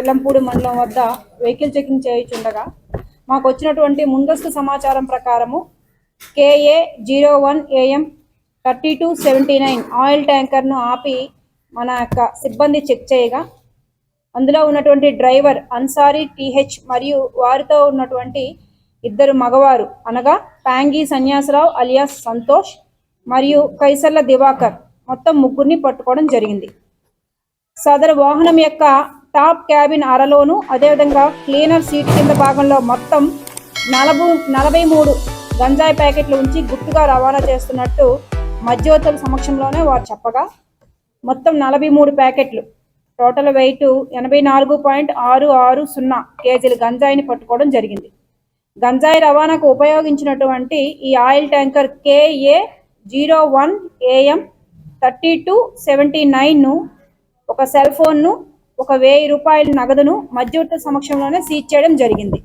వెల్లంపూడి మండలం వద్ద vehicle checking చేయుచుండగా మాకు వచ్చినటువంటి ముందస్తు సమాచారం ప్రకారము KA 01 AM 3279 ఆయిల్ ట్యాంకర్ను ఆపి మన యొక్క సిబ్బంది చెక్ చేయగా అందులో ఉన్నటువంటి డ్రైవర్ అన్సారీ TH మరియు వారితో ఉన్నటువంటి ఇద్దరు మగవారు అనగా ప్యాంగి సన్యాసరావు అలియాస్ సంతోష్ మరియు కైసర్ల దివాకర్ మొత్తం ముగ్గురిని పట్టుకోవడం జరిగింది. సదరు వాహనం యొక్క టాప్ క్యాబిన్ అరలోను అదేవిధంగా క్లీనర్ సీట్ కింద భాగంలో మొత్తం 43 గంజాయి ప్యాకెట్లు ఉంచి గుట్టుగా రవాణా చేస్తున్నట్టు మధ్యవర్తుల సమక్షంలోనే వారు చెప్పగా మొత్తం 43 ప్యాకెట్లు టోటల్ వెయిట్ 84.660 కేజీల గంజాయిని పట్టుకోవడం జరిగింది. గంజాయి రవాణాకు ఉపయోగించినటువంటి ఈ ఆయిల్ ట్యాంకర్ KA 01 AM 3279ను ఒక సెల్ ఫోన్ను 1000 రూపాయల నగదును మధ్యవర్తుల సమక్షంలోనే సీజ్ చేయడం జరిగింది.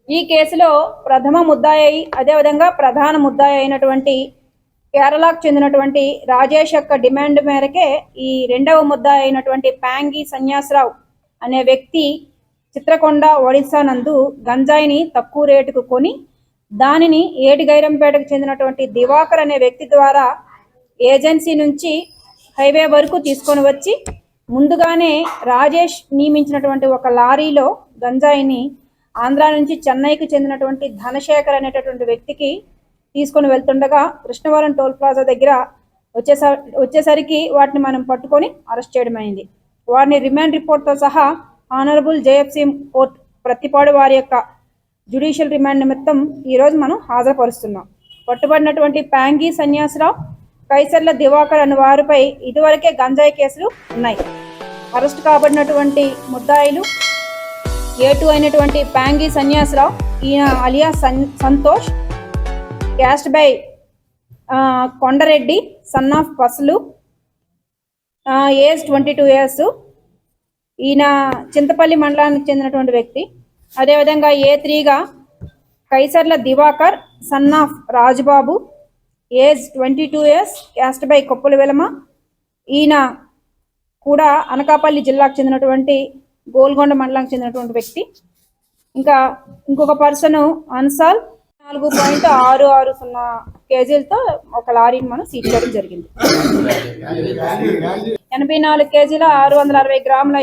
ఈ కేసులో ప్రథమ ముద్దాయి అదేవిధంగా ప్రధాన ముద్దాయి అయినటువంటి కేరళకు చెందినటువంటి రాజేష్ యొక్క డిమాండ్ మేరకే ఈ రెండవ ముద్దాయి అయినటువంటి ప్యాంగి సన్యాసరావు అనే వ్యక్తి చిత్రకొండ ఒడిశా నందు గంజాయిని తక్కువ రేటుకు కొని దానిని ఏటిగైరంపేటకు చెందినటువంటి దివాకర్ అనే వ్యక్తి ద్వారా ఏజెన్సీ నుంచి హైవే వరకు తీసుకొని వచ్చి ముందుగానే రాజేష్ నియమించినటువంటి ఒక లారీలో గంజాయిని ఆంధ్ర నుంచి చెన్నైకి చెందినటువంటి ధనశేఖర్ అనేటటువంటి వ్యక్తికి తీసుకొని వెళ్తుండగా కృష్ణవరం టోల్ ప్లాజా దగ్గర వచ్చేసరికి వాటిని మనం పట్టుకొని అరెస్ట్ చేయడం అయింది. వారిని రిమాండ్ రిపోర్ట్తో సహా ఆనరబుల్ JFC కోర్ట్ ప్రతిపాడు వారి యొక్క జ్యుడిషియల్ రిమాండ్ నిమిత్తం ఈరోజు మనం హాజరుపరుస్తున్నాం. పట్టుబడినటువంటి ప్యాంగి సన్యాసరావు కైసర్ల దివాకర్ అనే వారిపై ఇదివరకే గంజాయి కేసులు ఉన్నాయి. అరెస్ట్ కాబడినటువంటి ముద్దాయిలు A2 అయినటువంటి ప్యాంగి సన్యాసరావు ఈయన alias Santosh caste by Kondareddy son of Pasulu age 22 years. ఈయన చింతపల్లి మండలానికి చెందినటువంటి వ్యక్తి. అదేవిధంగా A3గా Kaisarla Divakar son of Rajubabu age 22 years caste by Koppula Velama. ఈయన కూడా అనకాపల్లి జిల్లాకు చెందినటువంటి గోల్గొండ మండలానికి చెందినటువంటి వ్యక్తి. ఇంకా ఇంకొక పర్సన్ అన్సాల్ 4.660 కేజీలతో ఒక లారీని మనం సీజ్ చేయడం జరిగింది. 84 కేజీల 660 గ్రాముల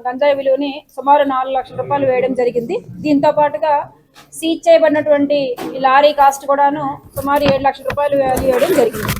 గంజాయి విలువని సుమారు 4 లక్షల రూపాయలు వేయడం జరిగింది. దీంతో పాటుగా సీజ్ చేయబడినటువంటి ఈ లారీ కాస్ట్ కూడాను సుమారు 7 లక్షల రూపాయలు వేయడం జరిగింది.